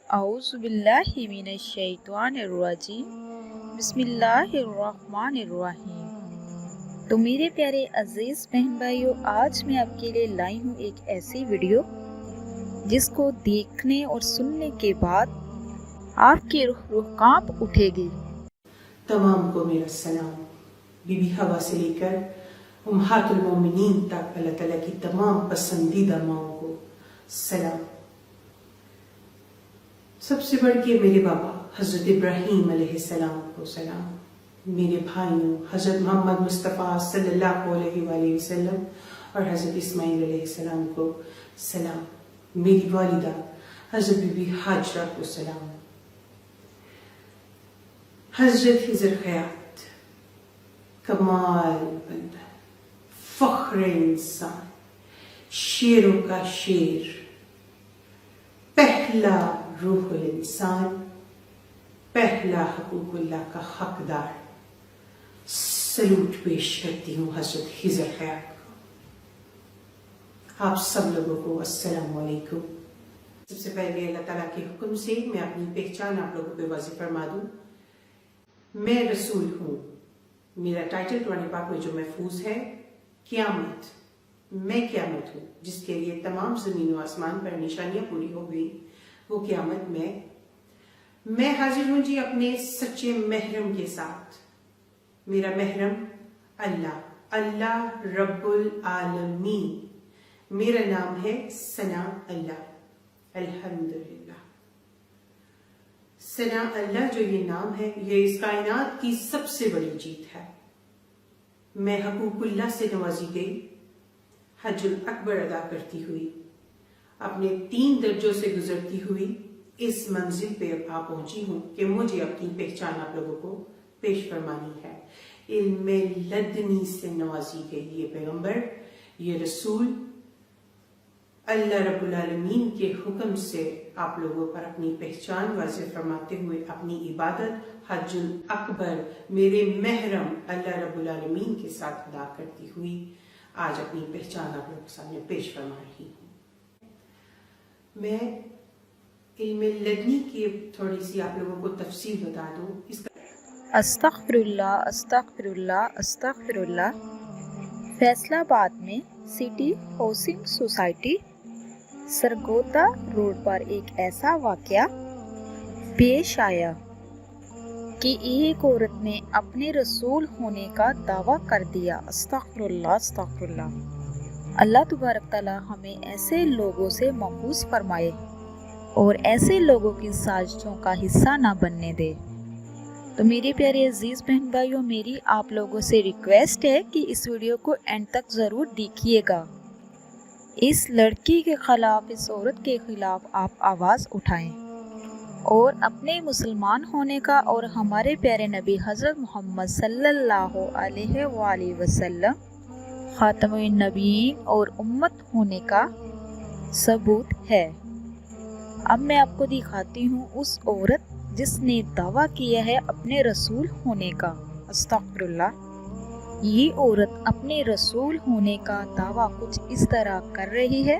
اعوذ باللہ من الشیطان الرجیم بسم اللہ الرحمن الرحیم۔ تو میرے پیارے عزیز بہن بھائیوں، آج میں آپ کے لیے لائی ہوں ایک ایسی ویڈیو جس کو دیکھنے اور سننے کے بعد آپ کی روح کانپ اٹھے گی۔ تمام کو میرا سلام۔ بی بی حوا سے لے کر امہات المومنین تک اللہ تعالیٰ کی تمام پسندیدہ ماؤں کو سلام۔ سب سے بڑھ کے میرے بابا حضرت ابراہیم علیہ السلام کو سلام۔ میرے بھائیوں حضرت محمد مصطفیٰ صلی اللہ علیہ وآلہ وسلم اور حضرت اسماعیل علیہ السلام کو سلام۔ میری والدہ حضرت بی بی حاجرہ کو سلام۔ حضرت خضر حیات کمال بندہ، فخر انسان، شیروں کا شیر، پہلا روح الانسان، پہلا حقوق اللہ کا حقدار، سلوٹ پیش کرتی ہوں حضرت خضر حیات کو۔ آپ سب لوگوں کو السلام علیکم۔ سب سے پہلے اللہ تعالیٰ کے حکم سے میں اپنی پہچان آپ لوگوں پہ واضح فرما دوں۔ میں رسول ہوں، میرا ٹائٹل قرآن پاک میں جو محفوظ ہے، قیامت، میں قیامت ہوں، جس کے لیے تمام زمین و آسمان پر نشانیاں پوری ہو گئی، وہ قیامت میں حاضر ہوں جی اپنے سچے محرم کے ساتھ۔ میرا محرم اللہ رب العالمین، میرا نام ہے ثنا اللہ، الحمدللہ۔ ثنا اللہ جو یہ نام ہے، یہ اس کائنات کی سب سے بڑی جیت ہے۔ میں حقوق اللہ سے نوازی گئی، حج الاکبر ادا کرتی ہوئی، اپنے 3 درجوں سے گزرتی ہوئی اس منزل پہ اب آ پہنچی ہوں کہ مجھے اپنی پہچان آپ لوگوں کو پیش فرمانی ہے۔ علم لدنی سے نوازی گئی یہ پیغمبر، یہ رسول، اللہ رب العالمین کے حکم سے آپ لوگوں پر اپنی پہچان واضح فرماتے ہوئے اپنی عبادت حج الاکبر میرے محرم اللہ رب العالمین کے ساتھ ادا کرتی ہوئی آج اپنی پہچان آپ لوگوں کے سامنے پیش فرما رہی ہوں۔ میں علم لدنی کی تھوڑی سی آپ لوگوں کو تفصیل بتا دوں۔ اس کا استغفر اللہ استغفر اللہ استغفر اللہ۔ فیصلہ آباد میں city housing society Sargodha road پر ایک ایسا واقعہ پیش آیا کہ ایک عورت نے اپنے رسول ہونے کا دعویٰ کر دیا۔ استغفر اللہ استغفر اللہ۔ اللہ تبارک تعالیٰ ہمیں ایسے لوگوں سے محفوظ فرمائے اور ایسے لوگوں کی سازشوں کا حصہ نہ بننے دے۔ تو میرے پیارے عزیز بہن بھائیوں، میری آپ لوگوں سے ریکویسٹ ہے کہ اس ویڈیو کو اینڈ تک ضرور دیکھیے گا۔ اس لڑکی کے خلاف، اس عورت کے خلاف آپ آواز اٹھائیں اور اپنے مسلمان ہونے کا اور ہمارے پیارے نبی حضرت محمد صلی اللہ علیہ وآلہ وسلم خاتم النبیین اور امت ہونے کا ثبوت ہے۔ اب میں آپ کو دکھاتی ہوں اس عورت جس نے دعویٰ کیا ہے اپنے رسول ہونے کا۔ استغفر اللہ۔ یہ عورت اپنے رسول ہونے کا دعویٰ کچھ اس طرح کر رہی ہے۔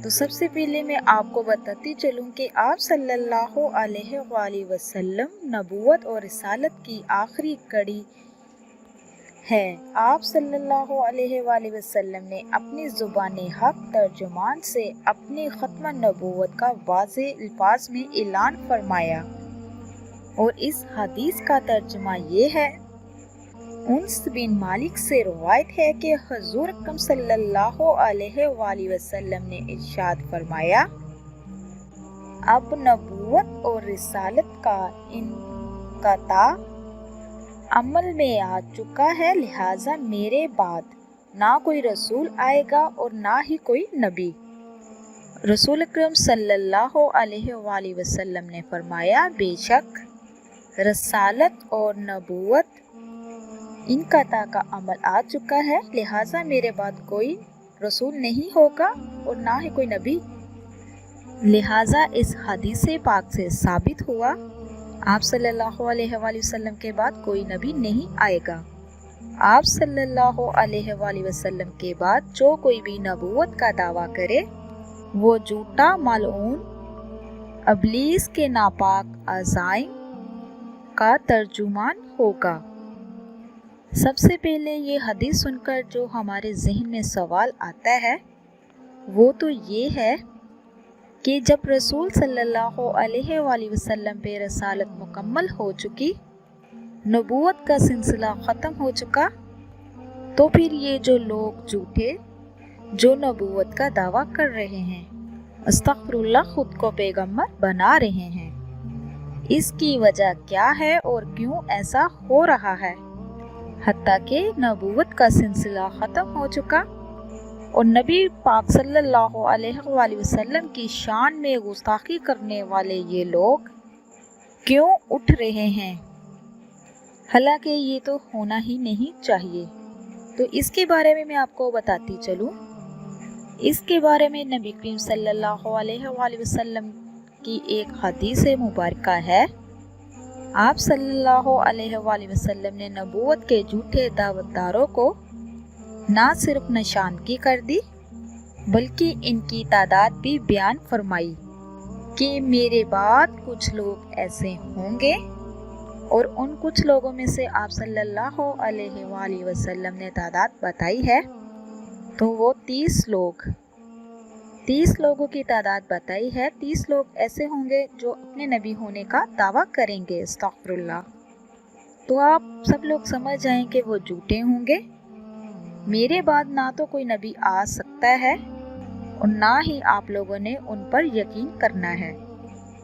تو سب سے پہلے میں آپ کو بتاتی چلوں کہ آپ صلی اللہ علیہ وآلہ وسلم نبوت اور رسالت کی آخری کڑی ہے۔ آپ صلی اللہ علیہ وآلہ وسلم نے اپنی زبان حق ترجمان سے اپنی ختم نبوت کا واضح الفاظ میں اعلان فرمایا، اور اس حدیث کا ترجمہ یہ ہے۔ انس بن مالک سے روایت ہے کہ حضور اکرم صلی اللہ علیہ وآلہ وسلم نے ارشاد فرمایا، اب نبوت اور رسالت کا انقطاع عمل میں آ چکا ہے، لہٰذا میرے بعد نہ کوئی رسول آئے گا اور نہ ہی کوئی نبی۔ رسول اکرم صلی اللہ علیہ وآلہ وسلم نے فرمایا، بے شک رسالت اور نبوت انقطاع کا عمل آ چکا ہے، لہٰذا میرے بعد کوئی رسول نہیں ہوگا اور نہ ہی کوئی نبی۔ لہٰذا اس حدیث پاک سے ثابت ہوا آپ صلی اللہ علیہ وآلہ وسلم کے بعد کوئی نبی نہیں آئے گا۔ آپ صلی اللہ علیہ وآلہ وسلم کے بعد جو کوئی بھی نبوت کا دعویٰ کرے وہ جھوٹا ملعون ابلیس کے ناپاک عزائم کا ترجمان ہوگا۔ سب سے پہلے یہ حدیث سن کر جو ہمارے ذہن میں سوال آتا ہے وہ تو یہ ہے کہ جب رسول صلی اللہ علیہ وآلہ وسلم پہ رسالت مکمل ہو چکی، نبوت کا سلسلہ ختم ہو چکا، تو پھر یہ جو لوگ جھوٹے جو نبوت کا دعویٰ کر رہے ہیں، استغفر اللہ، خود کو پیغمبر بنا رہے ہیں، اس کی وجہ کیا ہے اور کیوں ایسا ہو رہا ہے؟ حتیٰ کہ نبوت کا سلسلہ ختم ہو چکا اور نبی پاک صلی اللہ علیہ وآلہ وسلم کی شان میں گستاخی کرنے والے یہ لوگ کیوں اٹھ رہے ہیں؟ حالانکہ یہ تو ہونا ہی نہیں چاہیے۔ تو اس کے بارے میں آپ کو بتاتی چلوں۔ اس کے بارے میں نبی کریم صلی اللہ علیہ وآلہ وسلم کی ایک حدیث مبارکہ ہے۔ آپ صلی اللہ علیہ وآلہ وسلم نے نبوت کے جھوٹے دعوت داروں کو نہ صرف نشاندہی کر دی بلکہ ان کی تعداد بھی بیان فرمائی کہ میرے بعد کچھ لوگ ایسے ہوں گے، اور ان کچھ لوگوں میں سے آپ صلی اللہ علیہ وآلہ وسلم نے تعداد بتائی ہے تو وہ 30 لوگوں کی تعداد بتائی ہے۔ 30 لوگ ایسے ہوں گے جو اپنے نبی ہونے کا دعویٰ کریں گے، استغفر اللہ۔ تو آپ سب لوگ سمجھ جائیں کہ وہ جھوٹے ہوں گے۔ میرے بعد نہ تو کوئی نبی آ سکتا ہے اور نہ ہی آپ لوگوں نے ان پر یقین کرنا ہے۔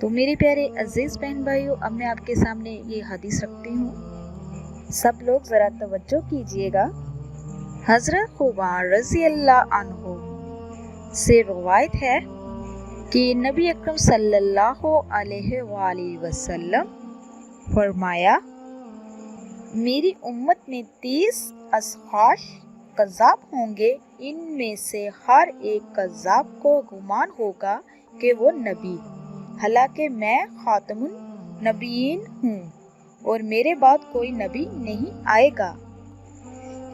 تو میرے پیارے عزیز بہن بھائیو، اب میں آپ کے سامنے یہ حدیث رکھتی ہوں، سب لوگ ذرا توجہ کیجئے گا۔ حضرت خوبان رضی اللہ عنہ سے روایت ہے کہ نبی اکرم صلی اللہ علیہ وآلہ وسلم فرمایا، میری امت میں 30 اشخاص کذاب ہوں گے، ان میں سے ہر ایک کذاب کو گمان ہوگا کہ وہ نبی، حالانکہ میں خاتم النبیین ہوں اور میرے بعد کوئی نبی نہیں آئے گا۔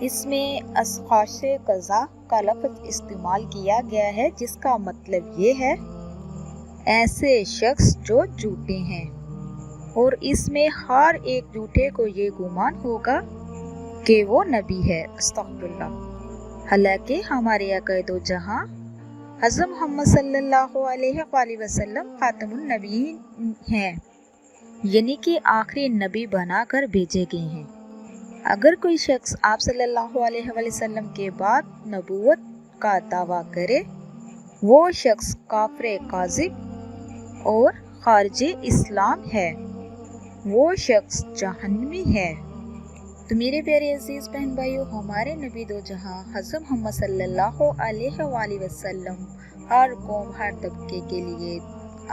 اس میں اشخاص کذاب کا لفظ استعمال کیا گیا ہے، جس کا مطلب یہ ہے ایسے شخص جو جھوٹے ہیں، اور اس میں ہر ایک جھوٹے کو یہ گمان ہوگا کہ وہ نبی ہے، استغفر اللہ۔ حالانکہ ہمارے عقائد و جہاں حضرت محمد صلی اللہ علیہ وآلہ وسلم خاتم النبیین ہیں، یعنی کہ آخری نبی بنا کر بھیجے گئے ہیں۔ اگر کوئی شخص آپ صلی اللہ علیہ وآلہ وسلم کے بعد نبوت کا دعویٰ کرے، وہ شخص کافر کاذب اور خارج اسلام ہے، وہ شخص جہنمی ہے۔ تو میرے پیارے عزیز بہن بھائیو، ہمارے نبی دو جہاں حضرت محمد صلی اللہ علیہ وآلہ وسلم ہر قوم ہر طبقے کے لیے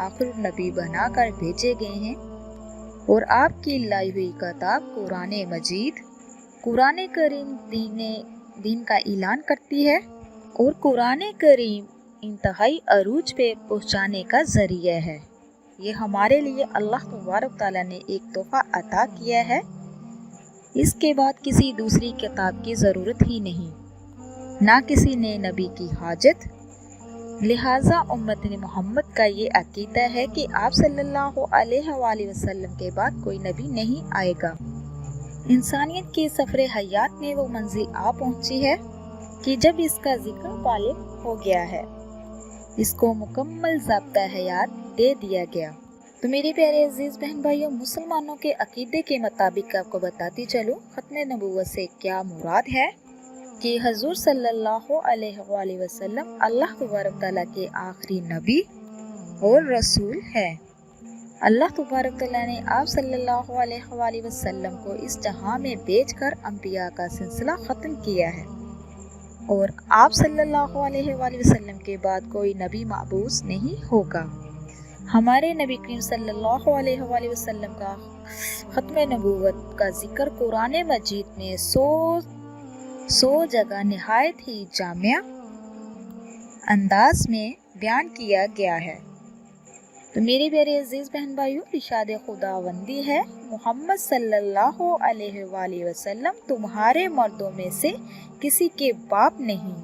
آخر نبی بنا کر بھیجے گئے ہیں، اور آپ کی لائی ہوئی کتاب قرآن مجید، قرآن کریم دین کا اعلان کرتی ہے، اور قرآن کریم انتہائی عروج پہ پہنچانے کا ذریعہ ہے۔ یہ ہمارے لیے اللہ تبارک تعالیٰ نے ایک تحفہ عطا کیا ہے، اس کے بعد کسی دوسری کتاب کی ضرورت ہی نہیں، نہ کسی نئے نبی کی حاجت۔ لہٰذا امت محمد کا یہ عقیدہ ہے کہ آپ صلی اللہ علیہ وآلہ وسلم کے بعد کوئی نبی نہیں آئے گا۔ انسانیت کے سفر حیات میں وہ منزل آ پہنچی ہے کہ جب اس کا ذکر غالب ہو گیا ہے، اس کو مکمل ضابطہ حیات دے دیا گیا۔ تو میرے پیارے عزیز بہن بھائیوں، مسلمانوں کے عقیدے کے مطابق آپ کو بتاتی چلوں ختم نبوت سے کیا مراد ہے، کہ حضور صلی اللہ علیہ وآلہ وسلم اللہ تبارک تعالیٰ کے آخری نبی اور رسول ہے۔ اللہ تبارک تعالیٰ نے آپ صلی اللہ علیہ وآلہ وسلم کو اس جہاں میں بھیج کر انبیاء کا سلسلہ ختم کیا ہے، اور آپ صلی اللہ علیہ وآلہ وسلم کے بعد کوئی نبی مبعوث نہیں ہوگا۔ ہمارے نبی کریم صلی اللہ علیہ وآلہ وسلم کا ختم نبوت کا ذکر قرآن مجید میں 100 جگہ نہایت ہی جامع انداز میں بیان کیا گیا ہے۔ تو میرے پیارے عزیز بہن بھائیوں، ارشاد خداوندی ہے، محمد صلی اللہ علیہ وآلہ وسلم تمہارے مردوں میں سے کسی کے باپ نہیں،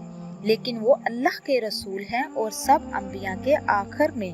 لیکن وہ اللہ کے رسول ہیں اور سب انبیاء کے آخر میں